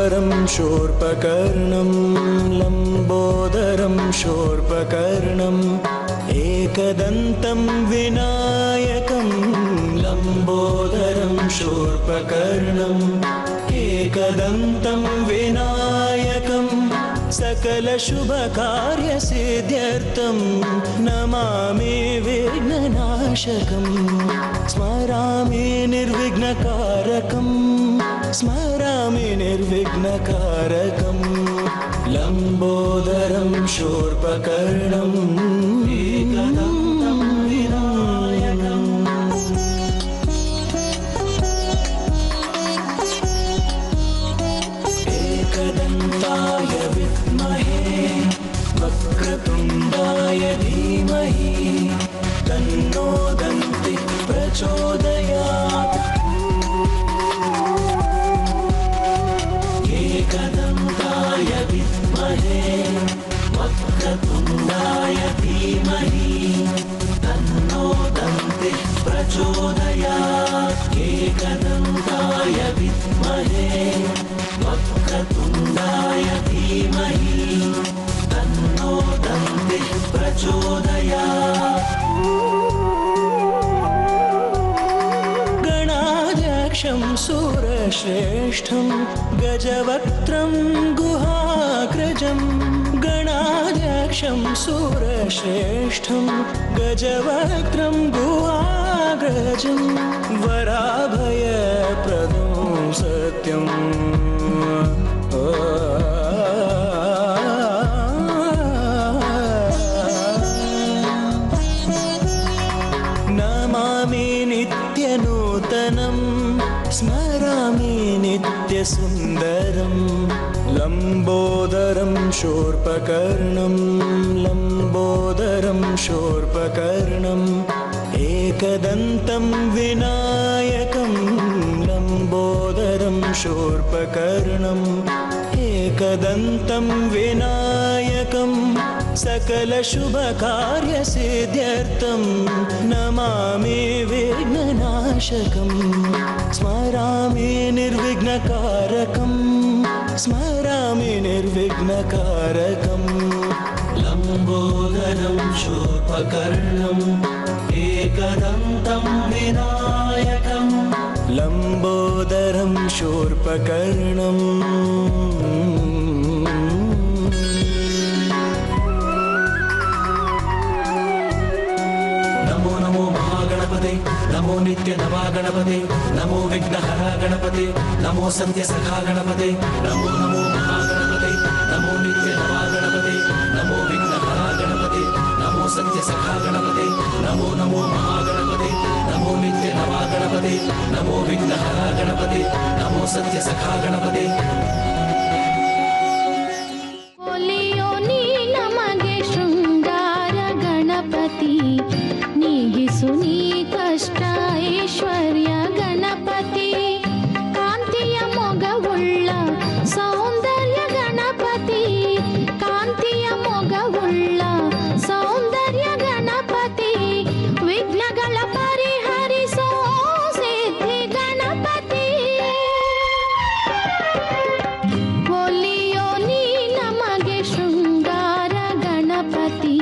लम्बोदरं शूर्पकर्णं लम्बोदरं शूर्पकर्णम् एकदन्तं विनायकं लम्बोदरं शूर्पकर्णम् एकदन्तं विनायकं सकलशुभकार्यसिद्ध्यर्थं नमामि विघ्ननाशकं स्मरामि निर्विघ्नकारकं स्मरामि निर्विघ्नकारकं लम्बोदरं शूर्पकर्णम् एकदन्तं विनायकम् एकदन्ताय विद्महे वक्रतुण्डाय धीमहि तन्नो दन्तिः प्रचोदयात् एकदन्ताय विद्महे वक्रतुण्डाय धीमहि तन्नो दन्तिः प्रचोदयात् एकदन्ताय विद्महे वक्रतुण्डाय धीमहि तन्नो दन्तिः प्रचोदयात् गणाध्यक्षं सुरश्रेष्ठं गजवक्त्रं गुहाग्रजं गणाध्यक्षं सुरश्रेष्ठं गजवक्त्रं गुहाग्रजं वराभयप्रदं सत्यम् नमामि नित्यनूतनं स्मरामि नित्यसुन्दरं लम्बोदरं शूर्पकर्णं लम्बोदरं शूर्पकर्णम् एकदन्तं विनायकं लम्बोदरं शूर्पकर्णम् एकदन्तं विनायकं सकलशुभकार्यसिद्ध्यर्थं नमामि विघ्ननाशकं स्मरामि निर्विघ्नकारकं स्मरामि निर्विघ्नकारकं लम्बोदरं शूर्पकर्णम् एकदन्तं विनायकं लम्बोदरं शूर्पकर्णम् नमो नमो महागणपते नमो नित्य नवा गणपते नमो विघ्नहरा गणपते नमो सत्यसखा गणपते नमो नमो महागणपते नमो नित्य नवा गणपते नमो विघ्नहरा गणपते नमो सत्यसखा गणपते नमो नमो महागणपते नमो नित्य नवा गणपते नमो विघ्नहरा गणपते नमो सत्यसखा गणपते ನೀಗಿಸುನಿ ಕಷ್ಟ ಐಶ್ವರ್ಯ ಗಣಪತಿ ಕಾಂತಿಯ ಮೊಗವುಳ್ಳ ಸೌಂದರ್ಯ ಗಣಪತಿ ಕಾಂತಿಯ ಮೊಗವುಳ್ಳ ಸೌಂದರ್ಯ ಗಣಪತಿ ವಿಘ್ನಗಳ ಪರಿಹರಿಸೋ ಸಿದ್ಧಿ ಗಣಪತಿ ಒಲಿಯೋ ನೀ ನಮಗೆ ಶೃಂಗಾರ ಗಣಪತಿ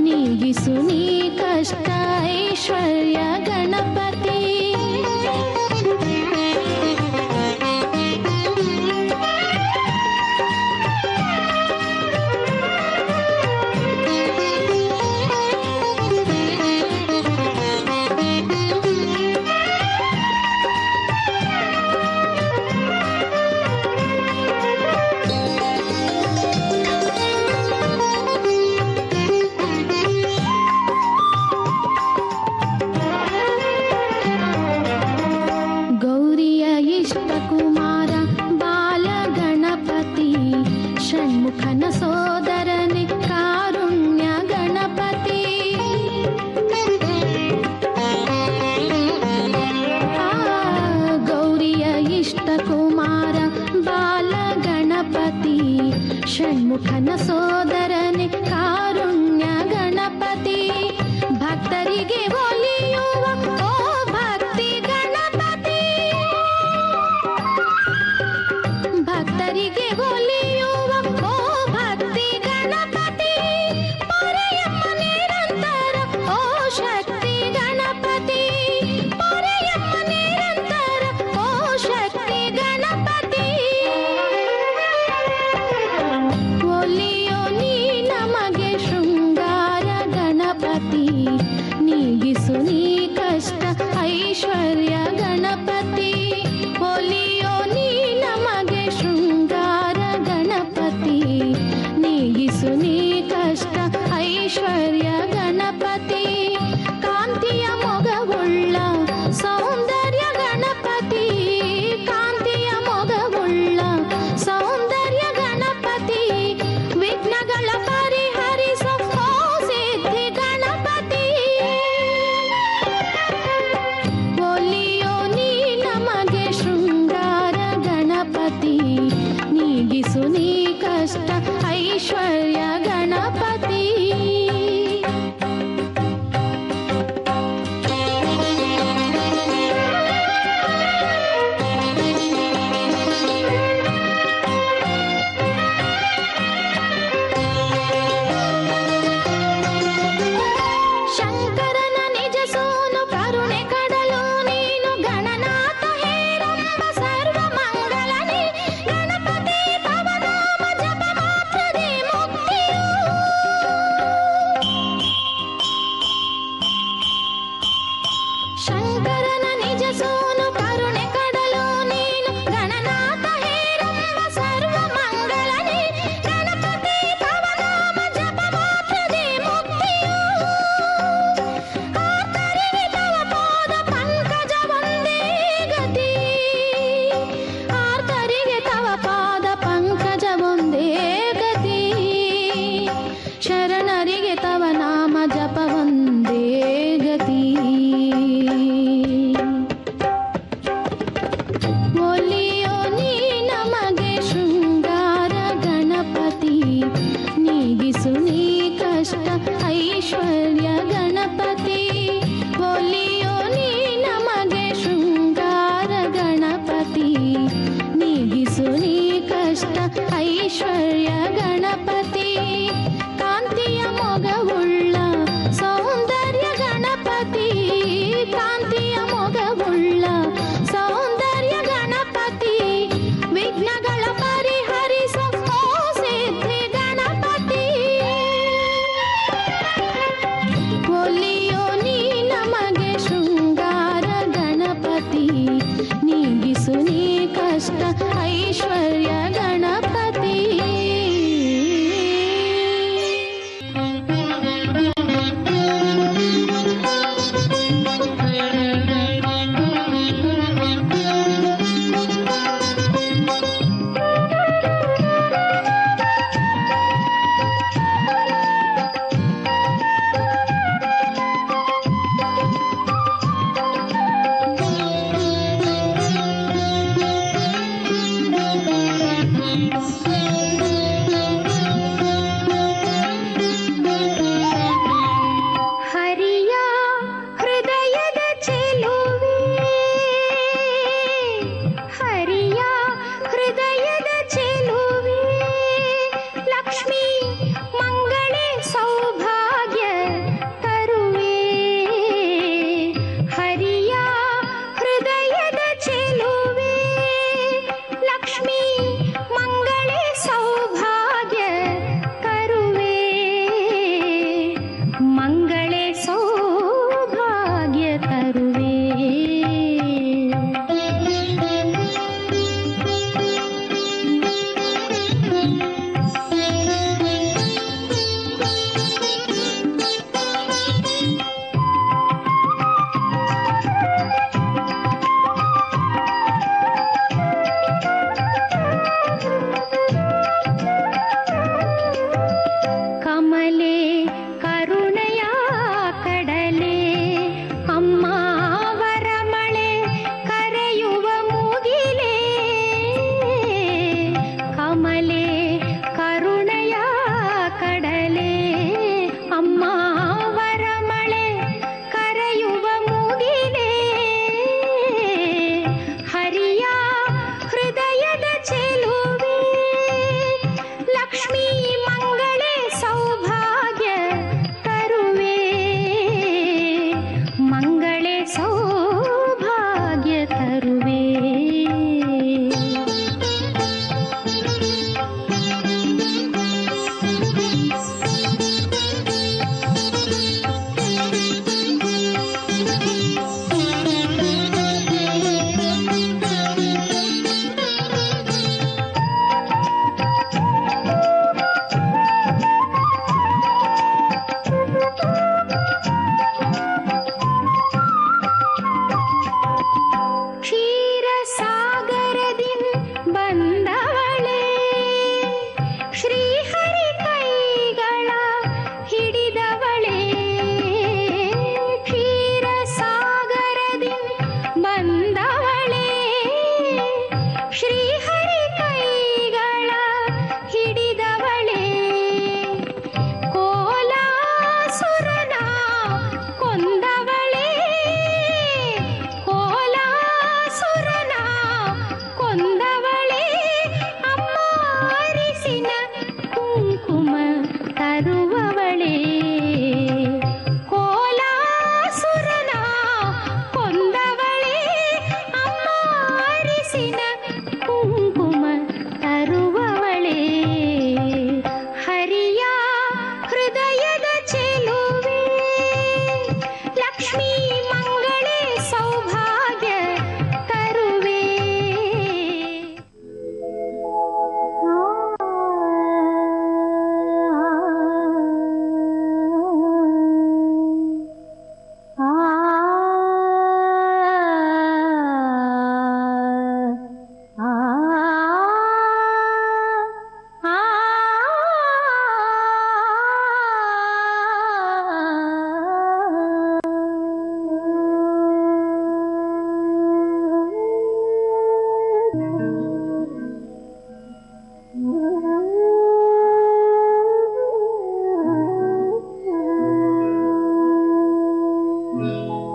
ನೀಗಿಸುನಿ ಕಷ್ಟ ಐಶ್ವರ್ಯ ಗಣಪತಿ ನೀಗಿಸು ನೀ ಕಷ್ಟ ಐಶ್ವರ್ಯ ಗಣಪತಿ ಒಲಿಯೋ ನೀ ನಮಗೆ ಶೃಂಗಾರ ಗಣಪತಿ ನೀಗಿಸು ನೀ ಕಷ್ಟ ಐಶ್ವರ್ಯ ಗಣಪತಿ ಕಾಂತಿಯ ಮೊಗವುಳ್ಳ ಸೌಂದರ್ಯ ಗಣಪತಿ ಕಾಂತಿಯ ಮೊಗವುಳ್ಳ ಸೌಂದರ್ಯ ಗಣಪತಿ ವಿಘ್ನಗಳ ಪರಿಹರಿಸೋ ಸಿದ್ಧಿ ಗಣಪತಿ ಒಲಿಯೋ ನೀ ನಮಗೆ ಶೃಂಗಾರ ಗಣಪತಿ ನೀಗಿಸು ನೀ ಕಷ್ಟ ಐಶ್ವರ್ಯ ಗಣಪತಿ ಶಂಕರನ ನಿಜ ಸೋನು ಕರುಣೆ ಕಡಲು ನೀನು ಗಣನಾಥ ಹೇರಂಬ ಸರ್ವ ಮಂಗಳನಿ ಗಣಪತಿ ತವ ನಾಮ ಜಪ ಮಾತ್ರದಿ ಮುಕ್ತಿಯು ಶಂಕರನ ನಿಜ ಸೋನು ಕರುಣೆ ಕಡಲು ನೀನು ಗಣನಾಥ ಹೇರಂಬ ಸರ್ವ ಮಂಗಳನಿ ಗಣಪತಿ ತವ ನಾಮ ಜಪ ಮಾತ್ರದಿ ಮುಕ್ತಿಯು ಆರ್ತರಿಗೆ ತವ ಪಾದ ಪಂಕಜ ಒಂದೇ ಗತಿ ಆರ್ತರಿಗೆ ತವ ಪಾದ ಪಂಕಜ ಒಂದೇ ಗತಿ ಶರಣರಿಗೆ ತವ ನಾಮ ಜಪ ಒಂದೇ ಗತಿ ಒಲಿಯೋ ನೀ ನಮಗೆ ಶೃಂಗಾರ ಗಣಪತಿ ನೀಗಿಸು ನೀ ಕಷ್ಟ ಐಶ್ವರ್ಯ ಗಣಪತಿ ಒಲಿಯೋ ನೀ ನಮಗೆ ಶೃಂಗಾರ ಗಣಪತಿ ನೀಗಿಸು ನೀ ಕಷ್ಟ ಐಶ್ವರ್ಯ ಗಣಪತಿ ಕಾಂತಿಯ ಮೊಗವುಳ್ಳ ಸೌಂದರ್ಯ ಗಣಪತಿ ಕಾಂತಿಯ ಮೊಗವುಳ್ಳ ಸೌಂದರ್ಯ ಗಣಪತಿ ವಿಘ್ನಗಳ ಪರಿಹರಿಸೋ ಸಿದ್ಧಿ ಗಣಪತಿ ಒಲಿಯೋ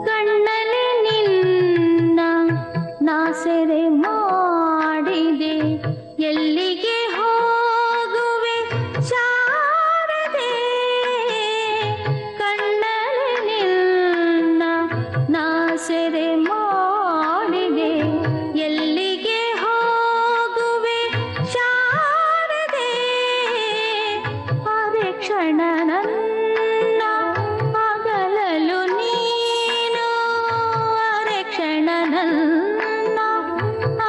ಕಣ್ಣಲ್ಲಿ ನಿನ್ನ ನಾ ಸೆರೆ ಮಾಡಿದೆ, ಎಲ್ಲಿಗೆ ಹೋಗುವೆ ಶಾರದೆ. ಕಣ್ಣಲ್ಲಿ ನಿನ್ನ ನಾ ಸೆರೆ ಮಾಡಿದೆ, ಎಲ್ಲಿಗೆ ಹೋಗುವೆ ಶಾರದೆ. ಅರೆ ಕ್ಷಣ ನನ್ನ ಅಗಲಲು ನೀನು, ಅರೆ ಕ್ಷಣ ನನ್ನ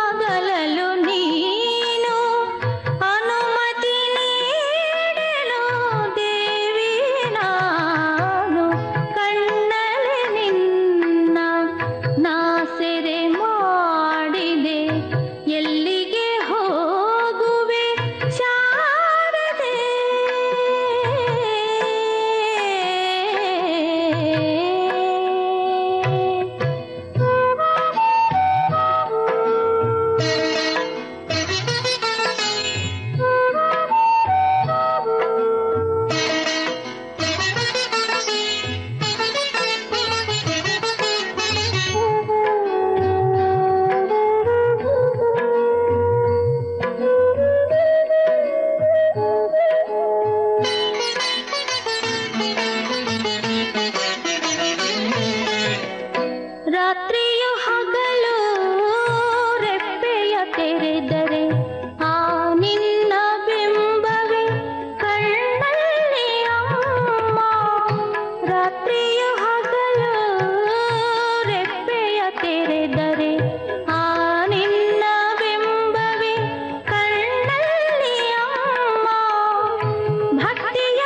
ಅಗಲಲು ನೀನು. ಅನುಮತಿ ನೀಡಲು ದೇವಿ ನಾನು, ಕಣ್ಣಲ್ಲಿ ನಿನ್ನ ನಾ ಸೆರೆ ಮಾಡಿದೆ, ಎಲ್ಲಿಗೆ ಹೋಗುವೆ ಶಾರದೆ. ರಾತ್ರಿಯು ಹಗಲು ರೆಪ್ಪೆಯ ತೆರೆದರೆ ಆ ನಿನ್ನ ಬಿಂಬವೇ ಕಣ್ಣಲ್ಲಿ ಅಮ್ಮ. ರಾತ್ರಿಯು ಹಗಲು ರೆಪ್ಪೆಯ ತೆರೆದರೆ ಆ ನಿನ್ನ ಬಿಂಬವೇ ಕಣ್ಣಲ್ಲಿ ಅಮ್ಮ. ಭಕ್ತಿಯ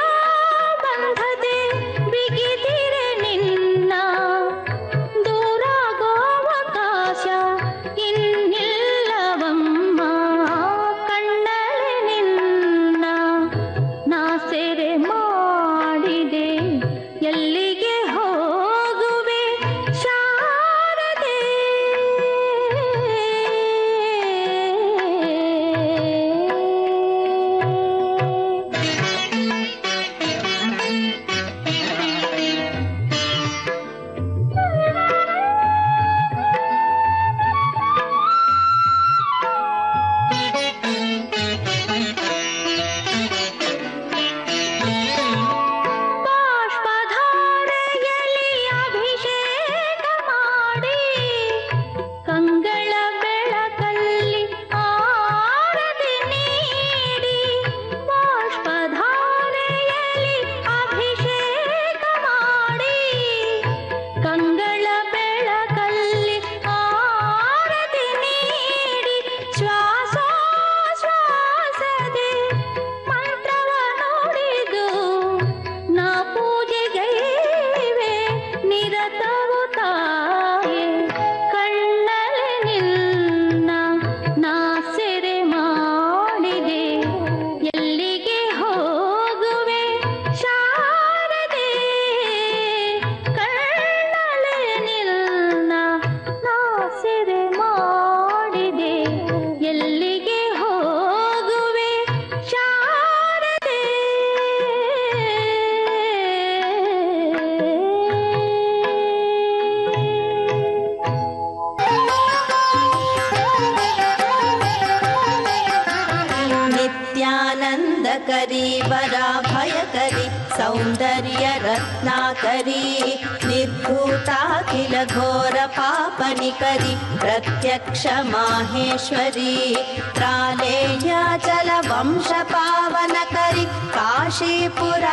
ಬಂಧದೆ ಬಿಗಿದಿರೆ ನಿನ್ನ, ದೂರಾಗೋವಕಾಶ ಇನ್ನಿಲ್ಲವಮ್ಮ. ಕಣ್ಣಲ್ಲಿ ನಿನ್ನ ನಾ ಸೆರೆ ಮಾಡಿದೆ, ಎಲ್ಲಿಗೆ ಹೋಗುವೆ ಶಾರದೆ. ಬಾಷ್ಪಧಾರೆಯಲ್ಲಿ ಅಭಿಷೇಕ ಮಾಡಿ, ಕಂಗಳ ಬೆಳಕಲ್ಲಿ ಆರತಿ ನೀಡಿ. ಬಾಷ್ಪಧಾರೆಯಲ್ಲಿ ಅಭಿಷೇಕ ಮಾಡಿ, ಕಂಗಳ ಬೆಳಕಲ್ಲಿ ಆರತಿ ನೀಡಿ. ಶ್ವಾಸೋಶ್ವಾಸದೆ ಮಂತ್ರವ ನುಡಿದು ನಾ ಪೂಜೆಗೈವೆ ನಿರತವು ತಾಯೆ. ಕಣ್ಣಲ್ಲಿ ನಿನ್ನ ನಾ ಸೆರೆ ಮಾಡಿದೆ, ಎಲ್ಲಿಗೆ ಹೋಗುವೆ ಶಾರದೆ. ಕಣ್ಣಲ್ಲಿ ನಿನ್ನ ನಾ ಸೆರೆ ಮಾಡಿದೆ, ಎಲ್ಲಿಗೆ ಹೋಗುವೆ ಶಾರದೆ. ನಿತ್ಯಾನಂದಕರಿ ವರಾಭಯಕರಿ ಸೌಂದರ್ಯ ರತ್ನಾಕರಿ, ನಿರ್ಧೂತಾಖಿಲ ಘೋರ ಪಾಪನಿಕರಿ ಪ್ರತ್ಯಕ್ಷ ಮಾಹೇಶ್ವರಿ. ತ್ರಾಲೇಯಾಚಲ ವಂಶ ಪಾವನಕರಿ ಕಾಶೀಪುರಾಧೀಶ್ವರಿ.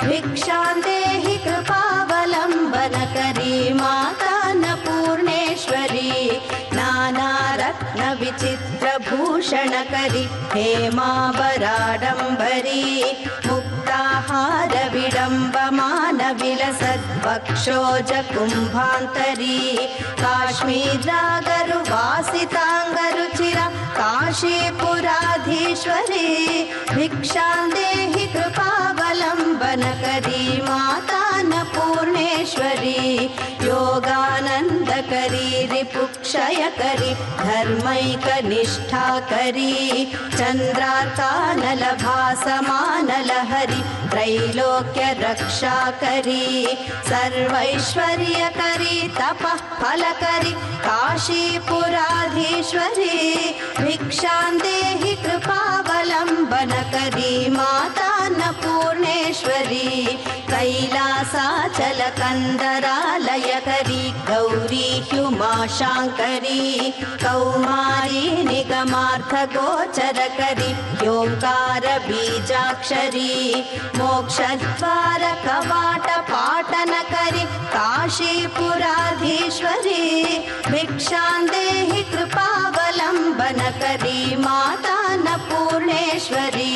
ಭಿಕ್ಷಾಂದೇಹಿ ಕೃಪಾವಲಂಬನಕರಿ ಮಾತಾ ಅನ್ನಪೂರ್ಣೇಶ್ವರಿ. ನಾನಾ ರತ್ನ ವಿಚಿತ್ರ ಭೂಷಣಕರಿ ಹೇಮಾಂಬರಾಡಂಬರಿ. ಮುಕ್ತಾಹಾರ ವಿಡಂಬಮಾನ ವಿಲಸದ್ವಕ್ಷೋಜ ಕುಂಭಾಂತರಿ. ಕಾಶ್ಮೀರಾಗರು ವಾಸಿತಾಂಗರುಚಿರ ಕಾಶೀಪುರಾಧೀಶ್ವರಿ. ಭಿಕ್ಷಾಂದೇಹಿ ಕೃಪಾವಲಂಬನಕರಿ ಮಾತಾ ಅನ್ನಪೂರ್ಣೇಶ್ವರಿ. ಯೋಗಾನಂದಕರಿ ರಿಪುಕ್ಷ क्षयकरि धर्मैकनिष्ठाकरी चन्द्रार्कानलभासमानलहरि त्रैलोक्यरक्षाकरी सर्वैश्वर्यकरी तपः फलकरी काशीपुराधीश्वरी भिक्षां देहि कृपावलम्बनकरी माता अन्नपूर्णेश्वरी कैलासाचलकन्दरालयकरी गौरी ह्युमाशाङ्करी कौमारी निगमार्थगोचरकरी योऽङ्कारबीजाक्षरी मोक्षद्वारकवाटपाटनकरी काशीपुराधीश्वरी भिक्षां देहि कृपावलम्बनकरी माता अन्नपूर्णेश्वरी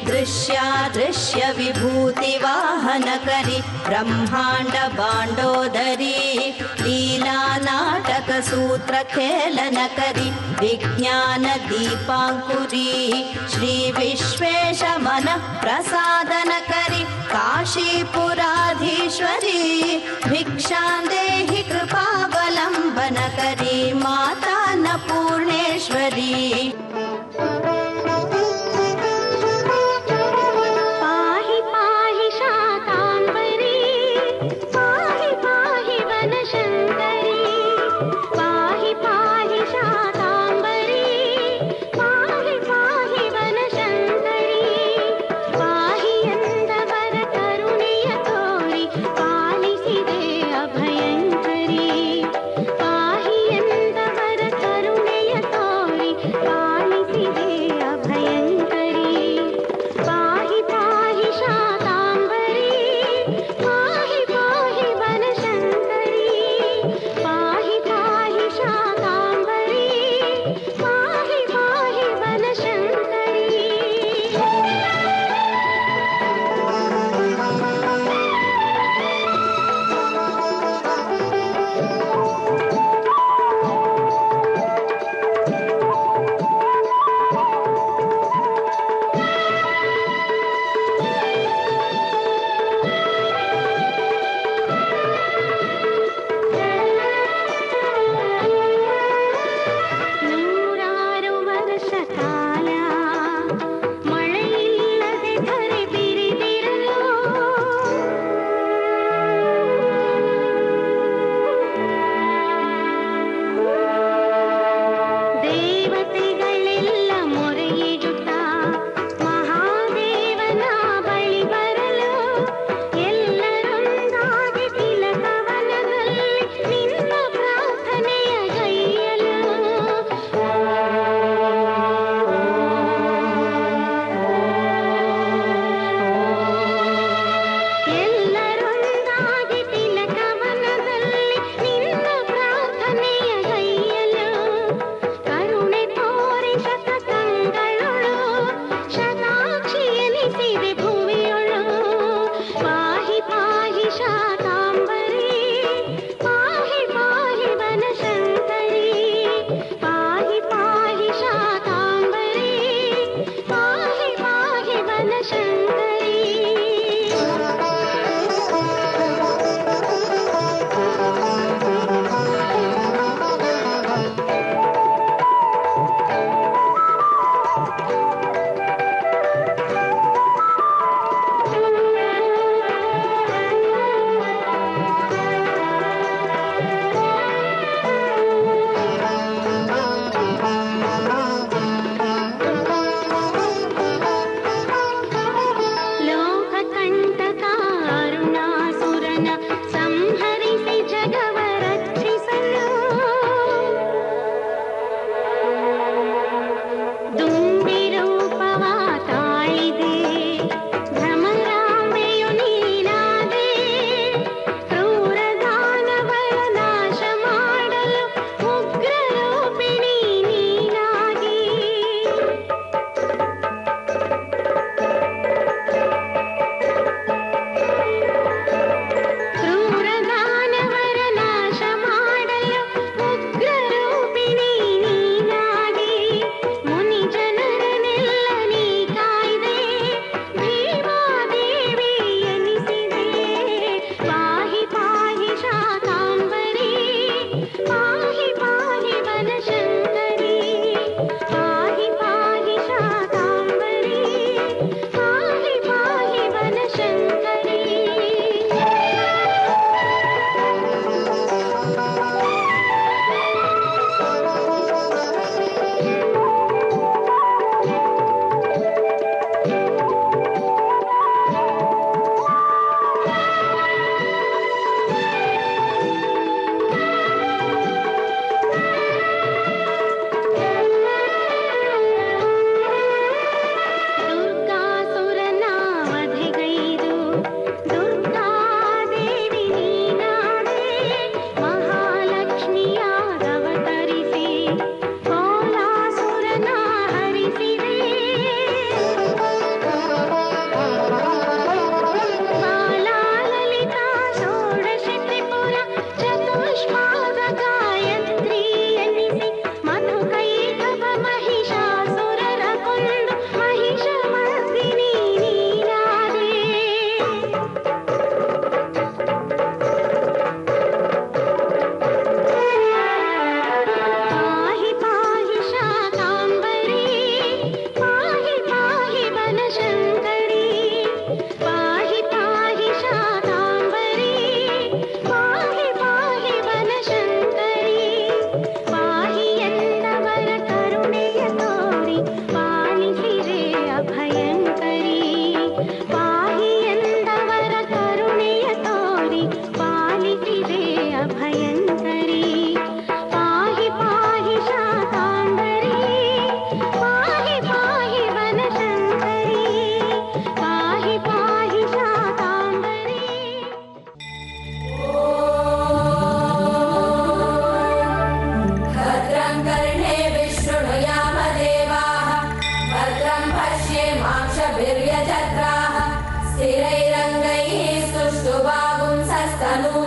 दृश्यादृश्य विभूतिवाहनकरी ब्रह्माण्ड बाण्डोदरी लीला नाटक सूत्रखेलनकरी विज्ञान दीपाङ्कुरी श्री विश्वेश मनः प्रसादनकरी काशीपुराधीश्वरी भिक्षां देहि कृपावलम्बनकरी माता अन्नपूर्णेश्वरी ಅಭಯ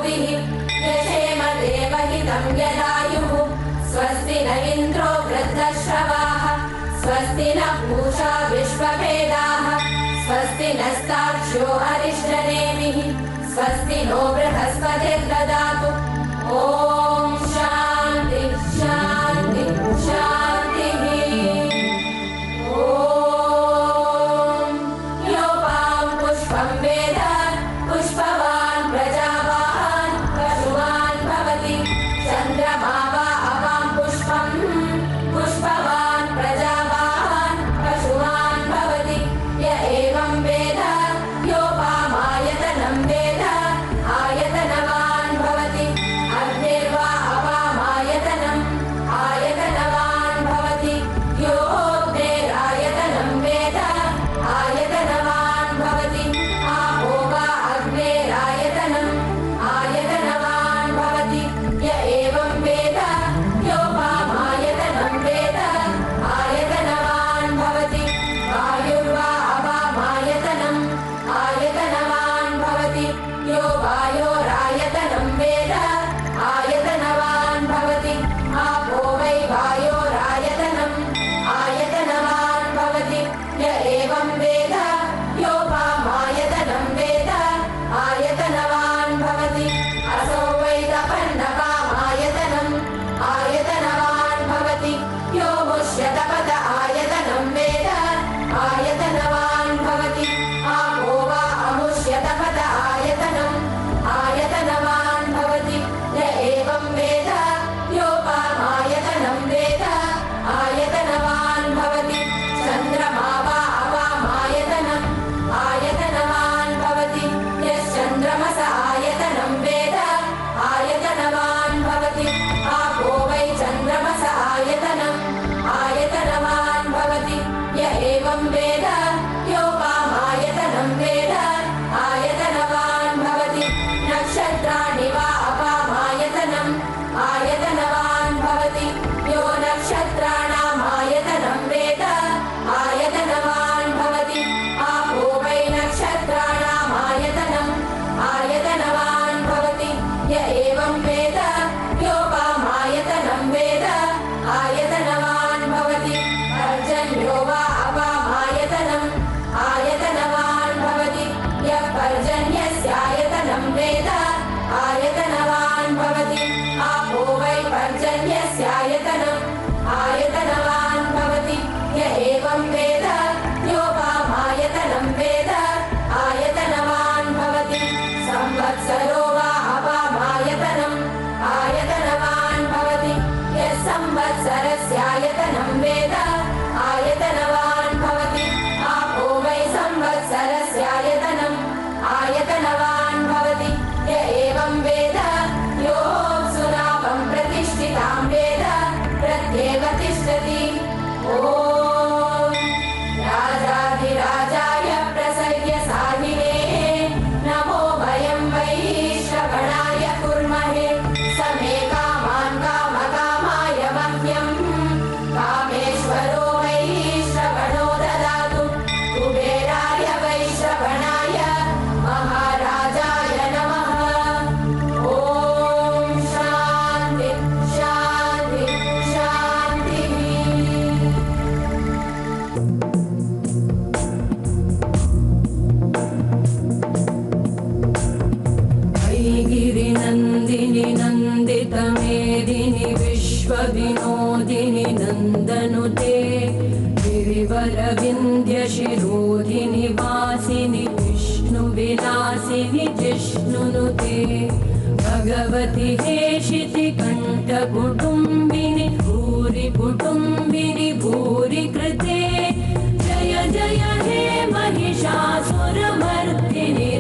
गोभिः यशेम देवहितं यदायुः स्वस्ति न इन्द्रो वृद्धश्रवाः स्वस्ति न पूषा विश्ववेदाः स्वस्ति नस्ताक्ष्यो अरिष्टनेमिः स्वस्ति नो बृहस्पतिर्ददातु ॐ शान्ति शान्ति शान्तिः ॐ योपां पुष्पं वेद पुष्पवान् प्रजावान् पशुवान् भवति चन्द्रमा वा अपां पुष्पं पुष्पवान् प्रजावान् पशुवान् भवति य एवं वेद योपामायतनं वेद आयतनवान् भवति अग्निर्वा अपामायतनम् आयतनवान् भवति योऽग्नेरायतनं वेद आयतनवान् भवति आपो वा अग्नेरायतनम् आयतनवान् भवति य एवं वेद योपामायतनं वेद आयतनवान् भवति वायुर्वा अपामायतनम् आयतनवान् भवति यो वायोरायतनं वेद आयतनवान् भवति आपो वै वायोरायतनम् आयतनवान् भवति य एवं वेद योपामायतनं वेद आयतनवान् भवति असौ वै तपन्नपामायतनम् आयतनवान् भवति यो मुष्यतपत आयतनं वेद आयतनवान् भवति आपो वा अमुष्यतपत आयतनम् आयतनवान् भवति य एवं वेद योपामायतनं वेद आयतनवान् भवति चन्द्रमा वा अपामायतनम् आयतनवान् भवति यश्चन्द्रमस आयतनं वेद आयतनवान् भवति आपो वै चन्द्रमस आयतनम् आयतनवान् भवति य एवं वेद योपामायतनं वेद आयतनवान् भवति नक्षत्राणि वा अपामायतनम् आयतनवान् भवति यो नक्षत्राणाम् आयतनं वेद आयतनवान् भवति आपो वै नक्षत्राणाम् आयतनम् आयतनवान् भवति य एवं वेद योपामायतनं वेद आयतनवान् भवति पर्जन्यो वा अपामायतनम् आयतनवान् भवति यः पर्जन्यस्यायतनं वेद आयतनवान् भवति आपो वै पर्जन्यस्यायतनम् आयतनवान् भवति य एवं वेद योपामायतनं वेद आयतनवान् भवति संवत्सरो वा अपामायतनम् आयतनवान् भवति यः संवत्सरस्यायतनं वेद आयतनवान् भवति आपो वै संवत्सरस्यायतनम् आयतनवान् भवति य एवं वेद योऽप्सुनापं प्रतिष्ठितां वेद प्रत्येव तिष्ठति ॐ राजाधिराजाय प्रसह्य साहिने नमो वयं वै श्रवणाय कुर्महे समे कामान् कामकामाय मह्यं कामेश्वरो वै श्रवणो ददातु कुबेराय वै श्रवणाय महाराजाय नमः ॐ शान्ति शान्ति शान्तिः गिरिनन्दिनि नन्दितमेदिनि विश्वविनोदिनि नन्दनुते गिरिवरविन्द्यशिरोधिनि वासिनि विष्णुविलासिनि जिष्णुनुते भगवति हेशिति कण्ठकुटुम्बिनि भूरि कुटुम्बिनि भूरि कृते जय जय हे महिषासुरमर्दिनि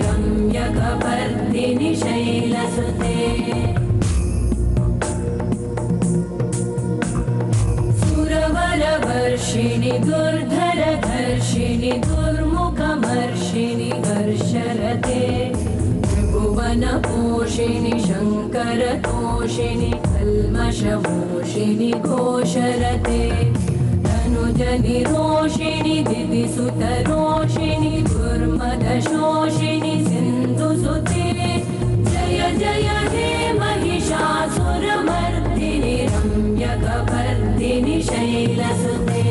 रम्यकपर्दिनि शैलसुते सुरवरवर्षिणि दुर्धरधर्षिणि दुर्मुखमर्षिणि हर्षरते त्रिभुवनपोषिणि शङ्करतोषिणि कल्मषमोषिणि घोषरते धनुजनिरोषिणि दिविसुतरोषिणि दुर्मदशोषिणि सिन्धुसुते जय जय शैलसुते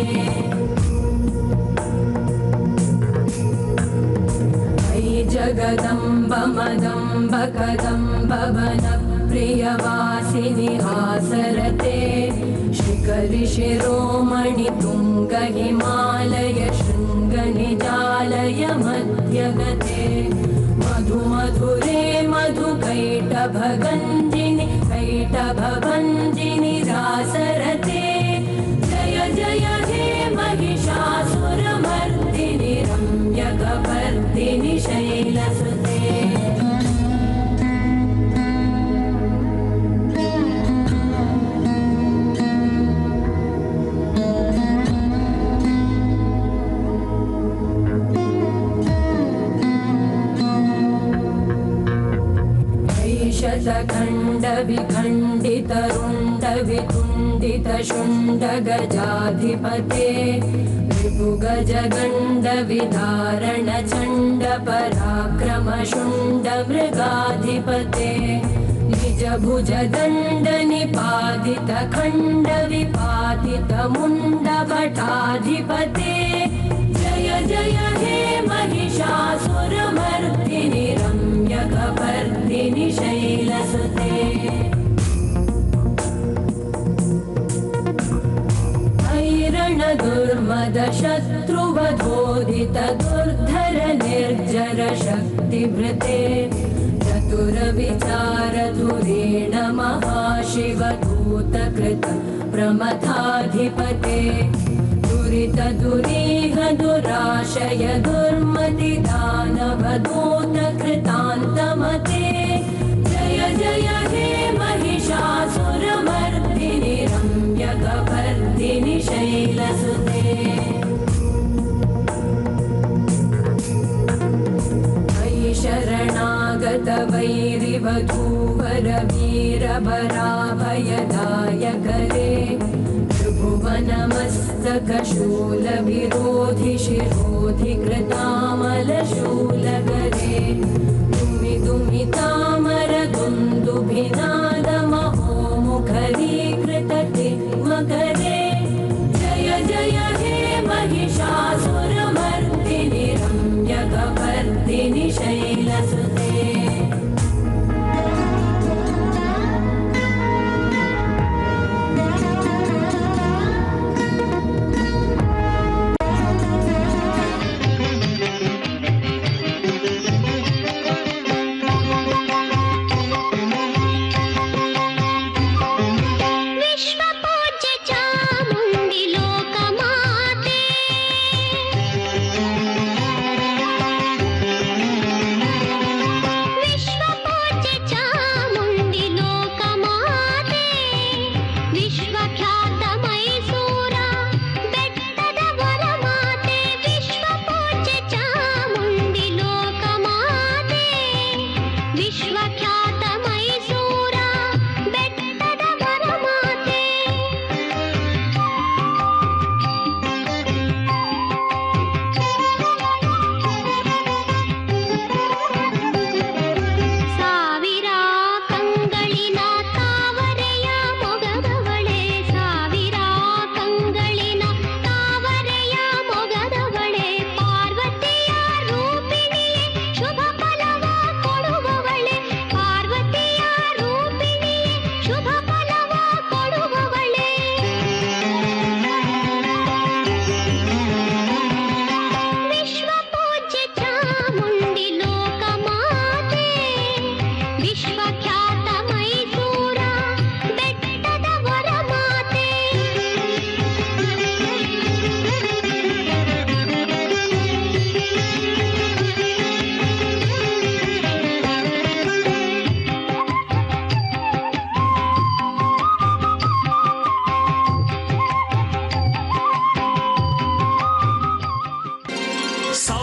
जगदम्ब मदम्ब कदम्ब वन प्रियवासिनि हासरते शिखरि शिरोमणि तुङ्ग हिमालय शृङ्ग निजालय मध्यगते मधु मधुरे मधु कैटभगञ्जिनि कैटभभञ्जिनि रासरते जय जय हे महिषासुरमर्दिनि रम्यकपर्दिनि शैलसुते शतखण्ड विखण्डित रुण्ड वितुण्डित शुण्ड गजाधिपते ऋपुगज गण्ड विदारण चण्ड पराक्रम शुण्ड मृगाधिपते निज भुज दण्ड निपातित खण्ड विपातित मुण्ड भटाधिपते जय जय हे महिषासुरमर्दिनि रम्यकपर्दिनि शैलसुते ऐरण दुर्मद शत्रुवधोदित दुर्धर निर्जर शक्तिभृते चतुर विचार धुरेण महाशिव दूतकृत प्रमथाधिपते दुरित दुरीह दुराशय दुर्मति दानव दूत कृतान्तमते जय जय हे महिषासुरमर्दिनि रम्यकपर्दिनि शैलसुते अयि शरणागत वैरिवधूवर वीरबराभयदायकरे भुवनमस्तकशूलविरोधि शिरोधि कृतामलशूलगरे दुमि दुमि तामर दुन्दुभिनादमहो मुखरीकृतटिमकरे जय जय हे महिषासुरमर्दिनि रम्यकपर्दिनि शैलसुते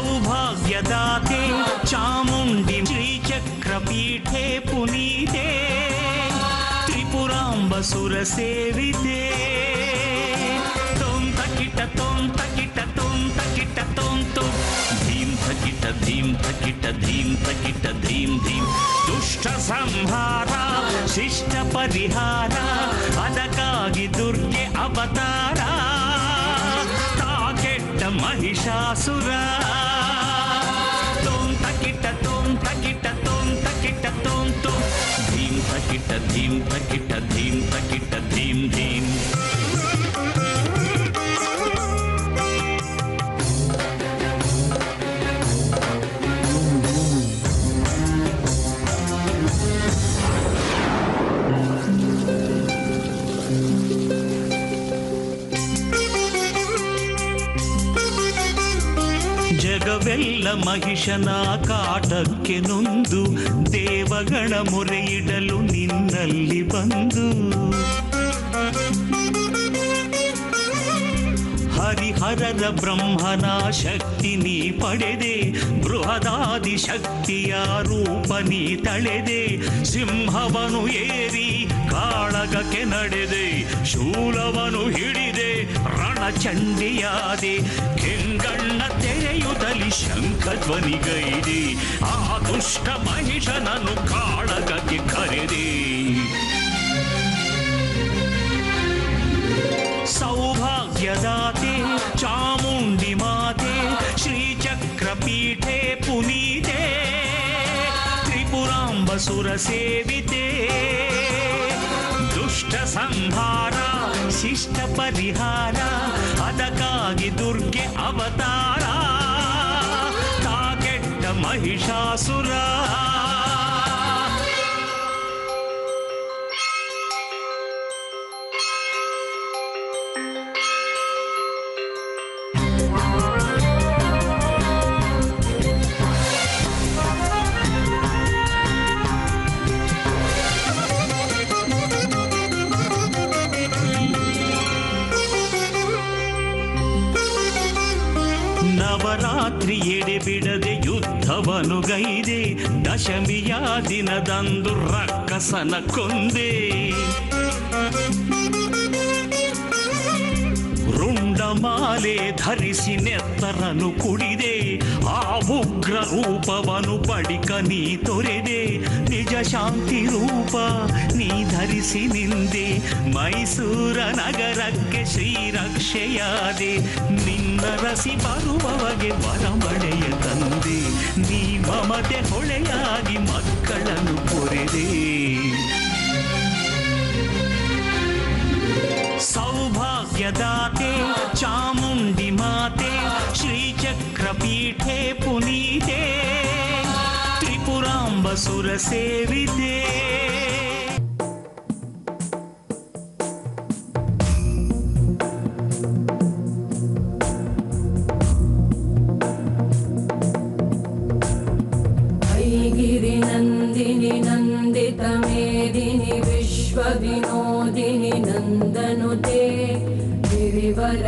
सौभाग्यदाते चामुण्डि श्रीचक्रपीठे पुनीते त्रिपुराम्बसुरसेविते तों तकिट तों तकिट तों तकिट तों तुं धीं तकिट धीं तकिट धीं तकिट धीं धीं दुष्ट संहार शिष्ट परिहार ಅದಕ್ಕಾಗಿ ದುರ್ಗೆ ಅವತಾರ महिषासुर तोम तकिट तोम तकिट तोम तकिट तोम तुम धीम तकिट धीम तकिट धीम तकिट धीम धीम ಜಗವೆಲ್ಲ ಮಹಿಷನ ಕಾಟಕ್ಕೆ ನೊಂದು ದೇವಗಣ ಮೊರೆಯಿಡಲು ನಿನ್ನಲ್ಲಿ ಬಂದು ಹರಿಹರರ ಬ್ರಹ್ಮನ ಶಕ್ತಿ ನೀ ಪಡೆದೆ ಬೃಹದಾದಿ ಶಕ್ತಿಯ ರೂಪ ನೀ ತಳೆದೆ ಸಿಂಹವನು ಏರಿ ಕಾಳಗಕ್ಕೆ ನಡೆದೆ ಶೂಲವನು ಹಿಡಿದೆ ರಣಚಂಡಿಯಾದೆ ಕೆಂಗಣ್ಣ ತೆರೆಯುತ್ತಲಿ ಶಂಖಧ್ವನಿಗೈದೆ ಆ ದುಷ್ಟ ಮಹಿಷನನ್ನು ಕಾಳಗಕ್ಕೆ ಕರೆದೆ ಸೌಭಾಗ್ಯದಾತೆ ಚಾಮುಂಡಿ ಮಾತೆ ಶ್ರೀಚಕ್ರಪೀಠೆ ಪುನೀತೆ ತ್ರಿಪುರಾಂಬಸುರ ಸೇವಿತೆ ದುಷ್ಟ ಸಂಹಾರ ಶಿಷ್ಟ ಪರಿಹಾರ ಅದಕ್ಕಾಗಿ ದುರ್ಗೆ ಅವತಾರ ತಾಕೆಟ್ಟ ಮಹಿಷಾಸುರ ನವರಾತ್ರಿ ಎಡೆ ಬಿಡದೆ ಯುದ್ಧವನು ಗೈದೆ ದಶಮಿಯ ದಿನದಂದು ರಕ್ಕಸನ ಕೊಂದೆ ರುಂಡಮಾಲೆ ಧರಿಸಿ ನೆತ್ತರನು ಕುಡಿದೆ ಆ ಉಗ್ರ ರೂಪವನು ಬಳಿಕ ನೀ ತೊರೆದೆ ನಿಜ ಶಾಂತಿ ರೂಪ ನೀ ಧರಿಸಿ ನಿಂದೆ ಮೈಸೂರ ನಗರಕ್ಕೆ ಶ್ರೀರಕ್ಷೆಯಾದೆ ನಿನ್ನ ರಸಿ ಬರುವವಗೆ ವರಮಳೆಯ ತಂದೆ ನೀ ಮಮತೆ ಹೊಳೆಯಾಗಿ ಮಕ್ಕಳನ್ನು ಪೊರೆದೆ ಸೌಭಾಗ್ಯದಾತೆ ಚಾಮುಂಡಿ ಮಾತೆ ಶ್ರೀಚಕ್ರಪೀಠೆ ಪುನೀತೆ ತ್ರಿಪುರಾಂಬಸುರ ಸೇವಿತೆ गिरिनन्दिनि नन्दितमेदिनि विश्वविनोदिनि नन्दनुते गिरिवरविन्द्यशिरोधिनि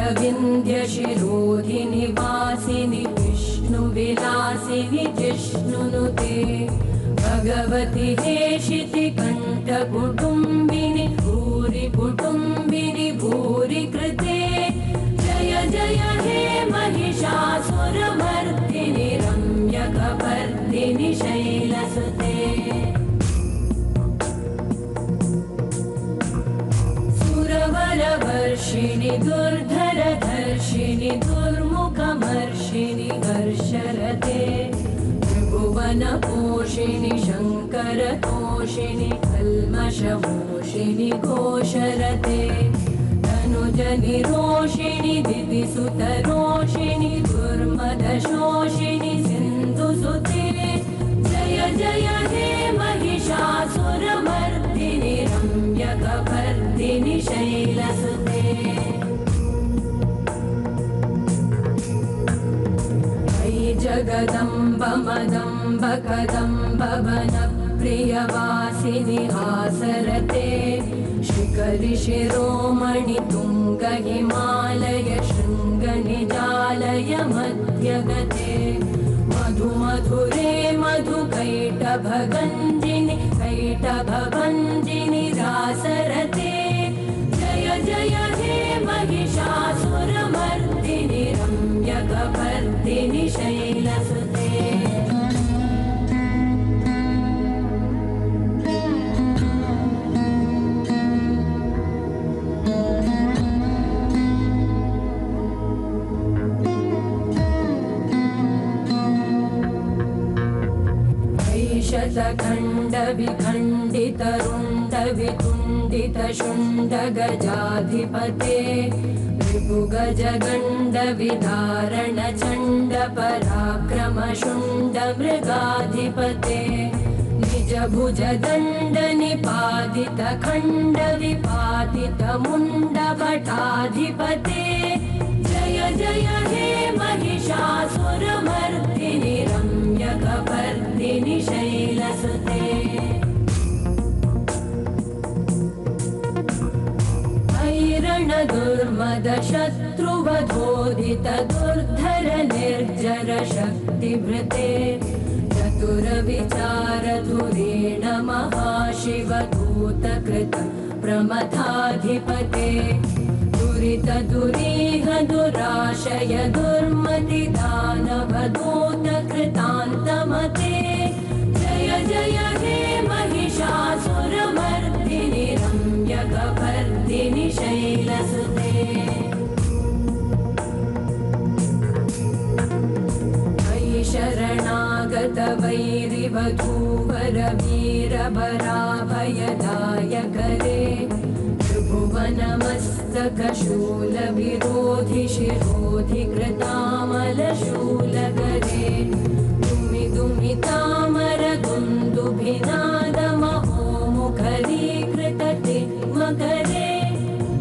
वासिनि विष्णुविलासिनि जिष्णुनुते भगवति हेशिति कण्ठकुटुम्बिनि भूरि कुटुम्बिनि भूरि कृते जय जय हे महिषासुरमर्दिनि रम्यकपर्दिनि शैलसुते सुरवरवर्षिणि दुर्धरधर्षिणि दुर्मुखमर्षिणि हर्षरते त्रिभुवनपोषिणि शङ्करतोषिणि कल्मषमोषिणि घोषरते तनुजनिरोषिणि दिविसुतरोषिणि दुर्मदशोषिणि सिन्धुसुते जय जय हे महिषासुरमर्दिनि रम्यकपर्दिनि शैलसुते अयि जगदम्ब मदम्ब कदम्ब वनप्रियवासिनि हासरते शिखरि शिरोमणि तुङ्ग हिमालय शृङ्गनिजालय मध्यगते मधु मधुरे मधुकैटभगञ्जिनि कैटभभञ्जिनि रासरते जय जय हे महिषासुरमर्दिनि रम्यकपर्दिनि शैलसुते खण्ड विखण्डित रुण्ड वितुण्डित शुण्ड गजाधिपते ऋभुगज गण्ड विदारण चण्ड पराक्रम शुण्ड मृगाधिपते निज भुज दण्ड निपातित खण्ड विपातित मुण्ड भटाधिपते जय जय हे महिषासुरमर्दिनि रम्यकपर्दिनि शैलसुते ऐरण दुर्मद शत्रुवधोदित दुर्धर निर्जर शक्तिभृते चतुर विचार धुरेण महाशिवदूतकृत प्रमथाधिपते दुरित दुरीह दुराशय दुर्मति दानव दूत कृतान्तमते जय जय हे महिषासुरमर्दिनि रम्यकपर्दिनि शैलसुते मयि शरणागत वैरिवधूवर वीरबराभयदायकरे त्रिभुवनमस्तकशूल विरोधि शिरोधि कृतामलशूलकरे दुमि दुमि तामर दुन्दुभिनाद महोमुखरीकृतते मकरे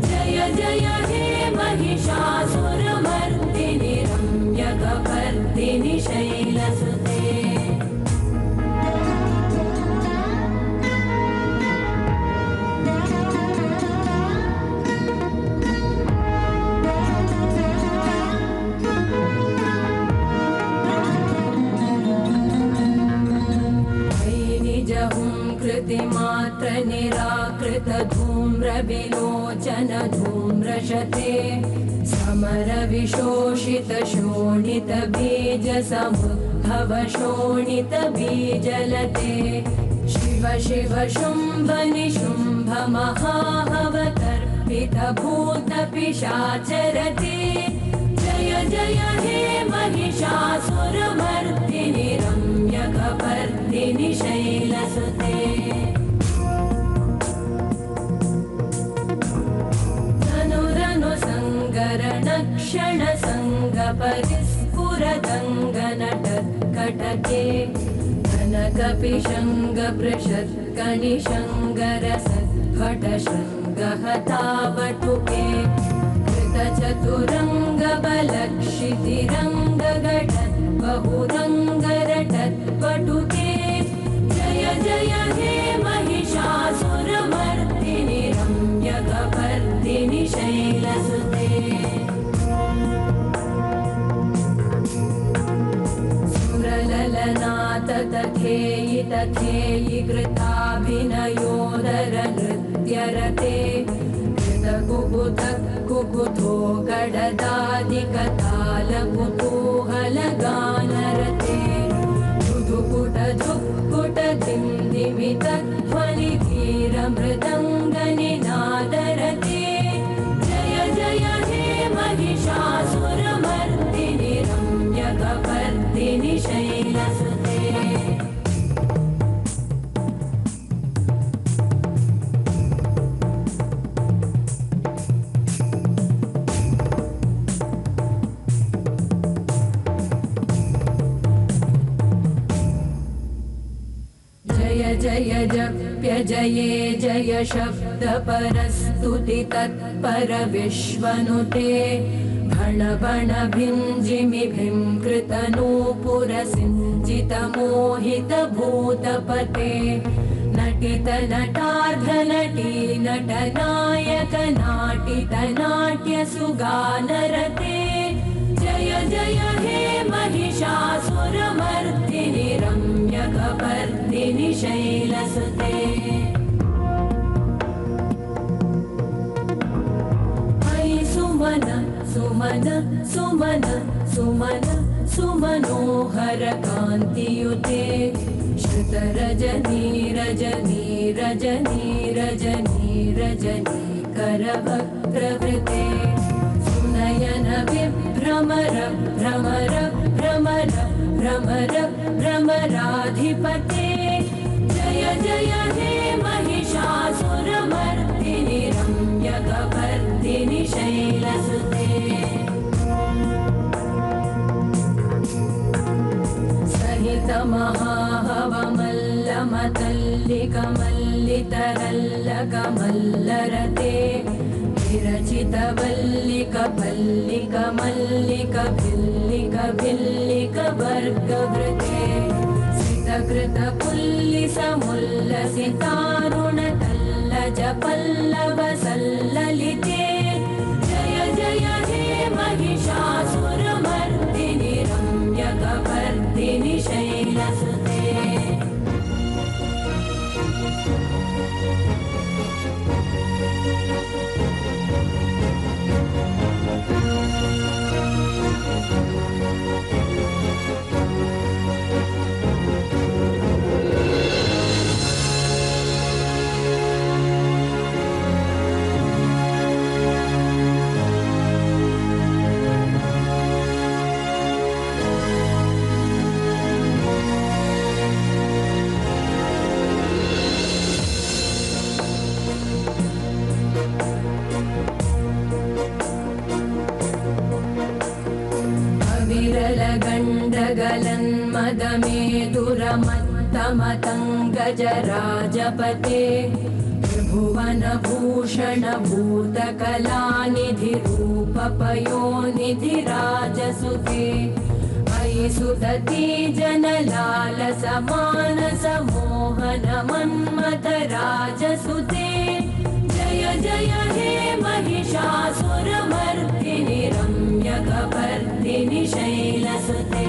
जय जय हे महिषासुरमर्दिनि रम्यकपर्दिनि शैलसुते कृतिमात्र निराकृत धूम्र विलोचन धूम्रशते समर विशोषित शोणित बीज समुद्भव शोणित बीजलते शिव शिव शुम्भ निशुम्भ महाहवतर्पित भूत पिशाचरते जय जय हे महिषासुरमर्दिनि रम्यकपर्दिनि शैलसुते धनुरनु सङ्गरण क्षण सङ्ग परिस्फुरदङ्गनटत्कटके कनकपिशङ्ग पृषत्कनिशङ्ग रसद्भट शृङ्गहतावटुके चतुरंग बलक्षितिरंग घटत् बहुरंग रटत् पटुके जय जय हे महिषासुरमर्दिनि रम्यकपर्दिनि शैलसुते सुरललनाथ तथेयि तथेयि कृताभिनयोदर नृत्यरते कुकुत कुकुतो गडदादिकताल कुतूहलगानरते धुधुकुट धुक्कुट दिन्दिमित ध्वनि धीर मृदङ्गनिनादरते जय जय हे महिषासुरमर्दिनि रम्यकपर्दिनि शैलसुते जय जप्य जये जय शब्द परस्तुति तत्पर विश्वनुते भण भण भिञ्जिमि भिंकृत नूपुर सिञ्जित मोहित भूतपते नटित नटार्ध नटी नटनायक नाटित नाट्य सुगानरते जय जय हे महिषासुरमर्दिनि रम्यकपर्दिनि शैलसुते मयि सुमन सुमन सुमन सुमन सुमनोहर कान्तियुते श्रुत रजनी रजनी रजनी रजनी रजनी करवक्त्रवृते सुनयन विभ्रमर भ्रमर भ्रमर भ्रमर भ्रमराधिपते मल्लितरल्लकमल्लरते विरचितवल्लिकपल्लिकमल्लिकभिल्लिकभिल्लिकवर्गवृते सितकृतपुल्लिसमुल्लसितारुणतल्लजपल्लवसल्ललिते जय जय हे महिषासुरमर्दिनि रम्यकपर्दिनि शैलसुते गलन्मदमेदुरमत्तमतङ्गजराजपते त्रिभुवनभूषणभूतकलानिधिरूपपयोनिधिराजसुते अयि सुदती जनलालसमानसमोहनमन्मथराजसुते जय जय हे महिषासुरमर्दिनि रम्यकपर्दिनि शैलसुते